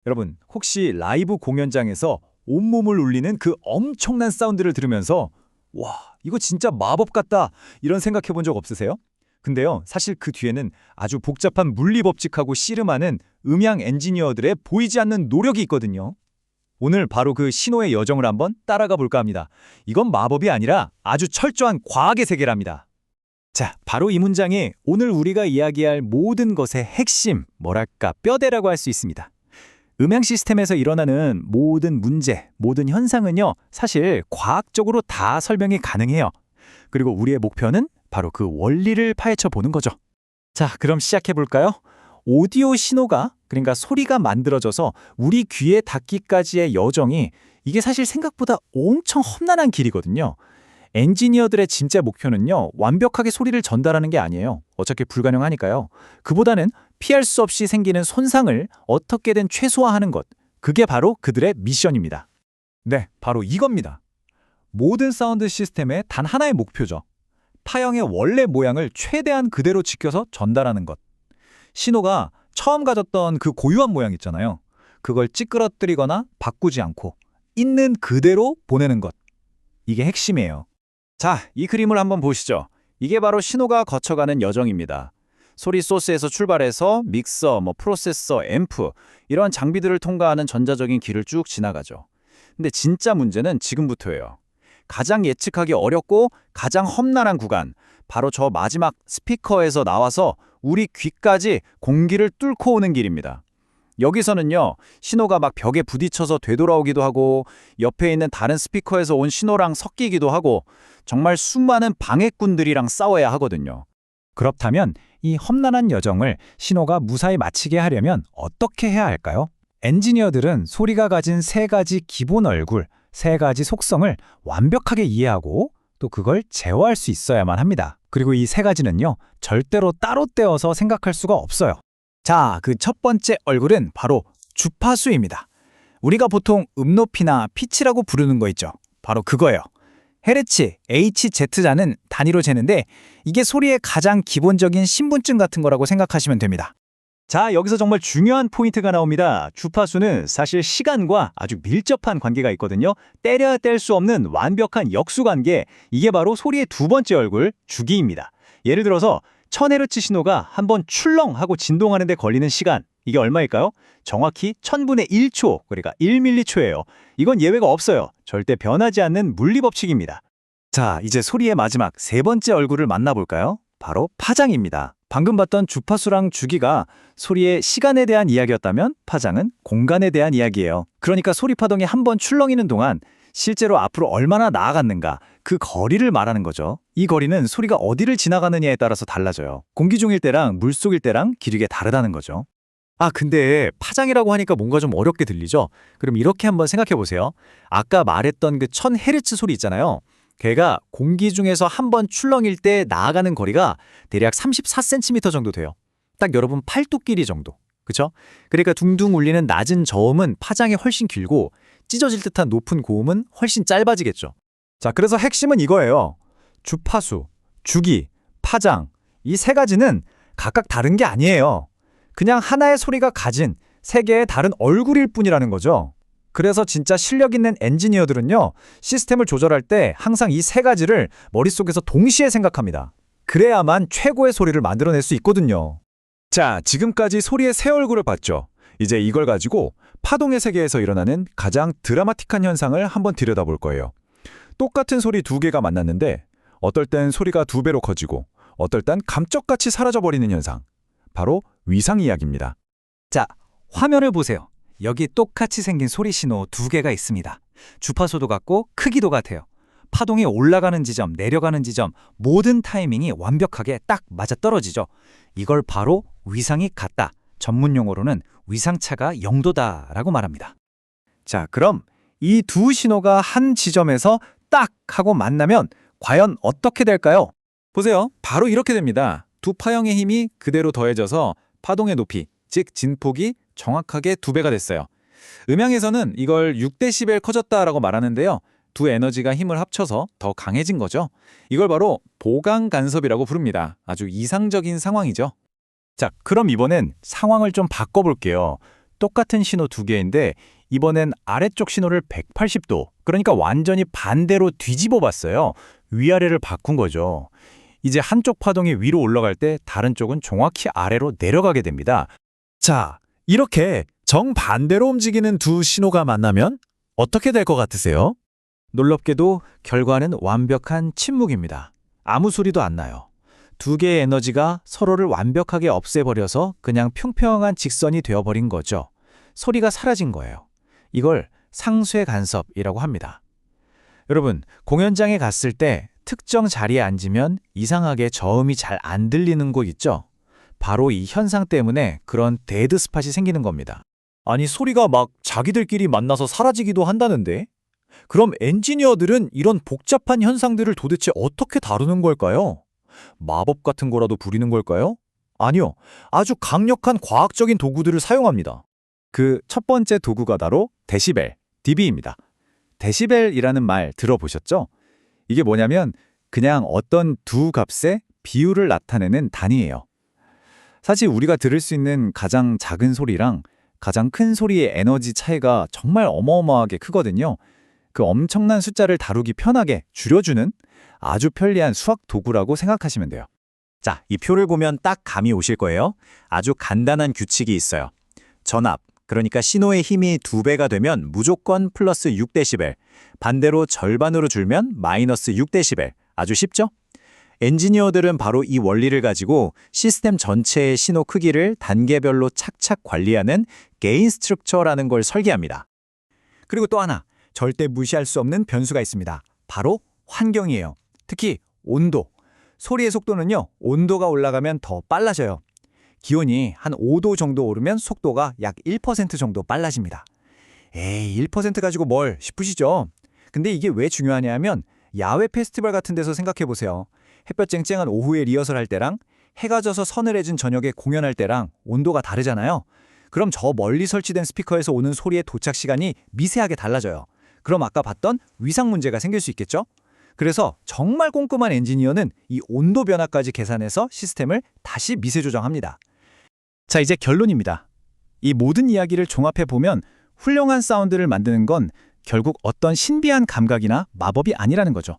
여러분, 혹시 라이브 공연장에서 온몸을 울리는 그 엄청난 사운드를 들으면서 와, 이거 진짜 마법 같다 이런 생각해 본 적 없으세요? 근데요, 사실 그 뒤에는 아주 복잡한 물리 법칙하고 씨름하는 음향 엔지니어들의 보이지 않는 노력이 있거든요. 오늘 바로 그 신호의 여정을 한번 따라가 볼까 합니다. 이건 마법이 아니라 아주 철저한 과학의 세계랍니다. 자, 바로 이 문장이 오늘 우리가 이야기할 모든 것의 핵심, 뭐랄까, 뼈대라고 할 수 있습니다. 음향 시스템에서 일어나는 모든 문제, 모든 현상은요, 사실 과학적으로 다 설명이 가능해요. 그리고 우리의 목표는 바로 그 원리를 파헤쳐 보는 거죠. 자, 그럼 시작해 볼까요? 오디오 신호가, 그러니까 소리가 만들어져서 우리 귀에 닿기까지의 여정이 이게 사실 생각보다 엄청 험난한 길이거든요. 엔지니어들의 진짜 목표는요, 완벽하게 소리를 전달하는 게 아니에요. 어차피 불가능하니까요. 그보다는 피할 수 없이 생기는 손상을 어떻게든 최소화하는 것. 그게 바로 그들의 미션입니다. 네, 바로 이겁니다. 모든 사운드 시스템의 단 하나의 목표죠. 타영의 원래 모양을 최대한 그대로 지켜서 전달하는 것. 신호가 처음 가졌던 그 고유한 모양 있잖아요. 그걸 찌그러뜨리거나 바꾸지 않고 있는 그대로 보내는 것. 이게 핵심이에요. 자, 이 그림을 한번 보시죠. 이게 바로 신호가 거쳐가는 여정입니다. 소리 소스에서 출발해서 믹서, 프로세서, 앰프 이런 장비들을 통과하는 전자적인 길을 쭉 지나가죠. 근데 진짜 문제는 지금부터예요. 가장 예측하기 어렵고 가장 험난한 구간, 바로 저 마지막 스피커에서 나와서 우리 귀까지 공기를 뚫고 오는 길입니다. 여기서는요, 신호가 막 벽에 부딪혀서 되돌아오기도 하고 옆에 있는 다른 스피커에서 온 신호랑 섞이기도 하고 정말 수많은 방해꾼들이랑 싸워야 하거든요. 그렇다면 이 험난한 여정을 신호가 무사히 마치게 하려면 어떻게 해야 할까요? 엔지니어들은 소리가 가진 세 가지 기본 얼굴, 세 가지 속성을 완벽하게 이해하고 또 그걸 제어할 수 있어야만 합니다. 그리고 이 세 가지는요, 절대로 따로 떼어서 생각할 수가 없어요. 자, 그 첫 번째 얼굴은 바로 주파수입니다. 우리가 보통 음높이나 피치라고 부르는 거 있죠. 바로 그거예요. 헤르츠, HZ자는 단위로 재는데 이게 소리의 가장 기본적인 신분증 같은 거라고 생각하시면 됩니다. 자, 여기서 정말 중요한 포인트가 나옵니다. 주파수는 사실 시간과 아주 밀접한 관계가 있거든요. 때려야 뗄 수 없는 완벽한 역수관계, 이게 바로 소리의 두 번째 얼굴, 주기입니다. 예를 들어서 1000Hz 신호가 한번 출렁하고 진동하는 데 걸리는 시간, 이게 얼마일까요? 정확히 1000분의 1초, 그러니까 1m초예요. 이건 예외가 없어요. 절대 변하지 않는 물리법칙입니다. 자, 이제 소리의 마지막 세 번째 얼굴을 만나볼까요? 바로 파장입니다. 방금 봤던 주파수랑 주기가 소리의 시간에 대한 이야기였다면 파장은 공간에 대한 이야기예요. 그러니까 소리 파동이 한번 출렁이는 동안 실제로 앞으로 얼마나 나아갔는가, 그 거리를 말하는 거죠. 이 거리는 소리가 어디를 지나가느냐에 따라서 달라져요. 공기 중일 때랑 물속일 때랑 기류가 다르다는 거죠. 아, 근데 파장이라고 하니까 뭔가 좀 어렵게 들리죠? 그럼 이렇게 한번 생각해 보세요. 아까 말했던 그 1000Hz 소리 있잖아요. 걔가 공기 중에서 한번 출렁일 때 나아가는 거리가 대략 34cm 정도 돼요. 딱 여러분 팔뚝 길이 정도. 그쵸? 그러니까 둥둥 울리는 낮은 저음은 파장이 훨씬 길고 찢어질 듯한 높은 고음은 훨씬 짧아지겠죠. 자, 그래서 핵심은 이거예요. 주파수, 주기, 파장, 이 세 가지는 각각 다른 게 아니에요. 그냥 하나의 소리가 가진 세 개의 다른 얼굴일 뿐이라는 거죠. 그래서 진짜 실력 있는 엔지니어들은요, 시스템을 조절할 때 항상 이 세 가지를 머릿속에서 동시에 생각합니다. 그래야만 최고의 소리를 만들어낼 수 있거든요. 자, 지금까지 소리의 세 얼굴을 봤죠. 이제 이걸 가지고 파동의 세계에서 일어나는 가장 드라마틱한 현상을 한번 들여다볼 거예요. 똑같은 소리 두 개가 만났는데 어떨 땐 소리가 두 배로 커지고 어떨 땐 감쪽같이 사라져버리는 현상. 바로 위상 이야기입니다. 자, 화면을 보세요. 여기 똑같이 생긴 소리 신호 두 개가 있습니다. 주파수도 같고 크기도 같아요. 파동이 올라가는 지점, 내려가는 지점, 모든 타이밍이 완벽하게 딱 맞아떨어지죠. 이걸 바로 위상이 같다. 전문 용어로는 위상차가 0도다라고 말합니다. 자, 그럼 이 두 신호가 한 지점에서 딱 하고 만나면 과연 어떻게 될까요? 보세요. 바로 이렇게 됩니다. 두 파형의 힘이 그대로 더해져서 파동의 높이, 즉 진폭이 정확하게 2배가 됐어요. 음향에서는 이걸 6dB 커졌다라고 말하는데요. 두 에너지가 힘을 합쳐서 더 강해진 거죠. 이걸 바로 보강 간섭이라고 부릅니다. 아주 이상적인 상황이죠. 자, 그럼 이번엔 상황을 좀 바꿔볼게요. 똑같은 신호 두 개인데 이번엔 아래쪽 신호를 180도, 그러니까 완전히 반대로 뒤집어 봤어요. 위아래를 바꾼 거죠. 이제 한쪽 파동이 위로 올라갈 때 다른 쪽은 정확히 아래로 내려가게 됩니다. 자, 이렇게 정반대로 움직이는 두 신호가 만나면 어떻게 될 것 같으세요? 놀랍게도 결과는 완벽한 침묵입니다. 아무 소리도 안 나요. 두 개의 에너지가 서로를 완벽하게 없애버려서 그냥 평평한 직선이 되어버린 거죠. 소리가 사라진 거예요. 이걸 상쇄 간섭이라고 합니다. 여러분, 공연장에 갔을 때 특정 자리에 앉으면 이상하게 저음이 잘 안 들리는 곳 있죠? 바로 이 현상 때문에 그런 데드 스팟이 생기는 겁니다. 아니, 소리가 막 자기들끼리 만나서 사라지기도 한다는데? 그럼 엔지니어들은 이런 복잡한 현상들을 도대체 어떻게 다루는 걸까요? 마법 같은 거라도 부리는 걸까요? 아니요, 아주 강력한 과학적인 도구들을 사용합니다. 그 첫 번째 도구가 바로 데시벨, dB입니다. 데시벨이라는 말 들어보셨죠? 이게 뭐냐면 그냥 어떤 두 값의 비율을 나타내는 단위예요. 사실 우리가 들을 수 있는 가장 작은 소리랑 가장 큰 소리의 에너지 차이가 정말 어마어마하게 크거든요. 그 엄청난 숫자를 다루기 편하게 줄여주는 아주 편리한 수학 도구라고 생각하시면 돼요. 자, 이 표를 보면 딱 감이 오실 거예요. 아주 간단한 규칙이 있어요. 전압, 그러니까 신호의 힘이 2배가 되면 무조건 플러스 6데시벨, 반대로 절반으로 줄면 마이너스 6데시벨. 아주 쉽죠? 엔지니어들은 바로 이 원리를 가지고 시스템 전체의 신호 크기를 단계별로 착착 관리하는 게인 스트럭처라는 걸 설계합니다. 그리고 또 하나, 절대 무시할 수 없는 변수가 있습니다. 바로 환경이에요. 특히 온도. 소리의 속도는요, 온도가 올라가면 더 빨라져요. 기온이 한 5도 정도 오르면 속도가 약 1% 정도 빨라집니다. 에이, 1% 가지고 뭘 싶으시죠? 근데 이게 왜 중요하냐면 야외 페스티벌 같은 데서 생각해 보세요. 햇볕 쨍쨍한 오후에 리허설 할 때랑 해가 져서 서늘해진 저녁에 공연할 때랑 온도가 다르잖아요. 그럼 저 멀리 설치된 스피커에서 오는 소리의 도착 시간이 미세하게 달라져요. 그럼 아까 봤던 위상 문제가 생길 수 있겠죠? 그래서 정말 꼼꼼한 엔지니어는 이 온도 변화까지 계산해서 시스템을 다시 미세 조정합니다. 자, 이제 결론입니다. 이 모든 이야기를 종합해 보면 훌륭한 사운드를 만드는 건 결국 어떤 신비한 감각이나 마법이 아니라는 거죠.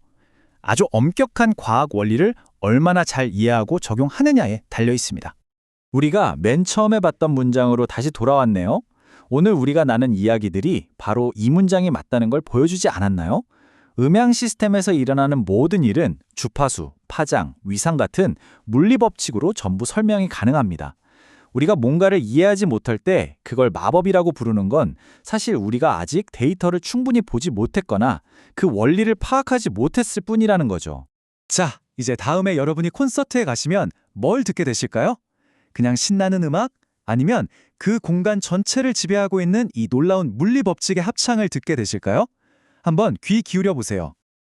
아주 엄격한 과학 원리를 얼마나 잘 이해하고 적용하느냐에 달려 있습니다. 우리가 맨 처음에 봤던 문장으로 다시 돌아왔네요. 오늘 우리가 나눈 이야기들이 바로 이 문장이 맞다는 걸 보여주지 않았나요? 음향 시스템에서 일어나는 모든 일은 주파수, 파장, 위상 같은 물리 법칙으로 전부 설명이 가능합니다. 우리가 뭔가를 이해하지 못할 때 그걸 마법이라고 부르는 건 사실 우리가 아직 데이터를 충분히 보지 못했거나 그 원리를 파악하지 못했을 뿐이라는 거죠. 자, 이제 다음에 여러분이 콘서트에 가시면 뭘 듣게 되실까요? 그냥 신나는 음악? 아니면 그 공간 전체를 지배하고 있는 이 놀라운 물리 법칙의 합창을 듣게 되실까요? 한번 귀 기울여 보세요.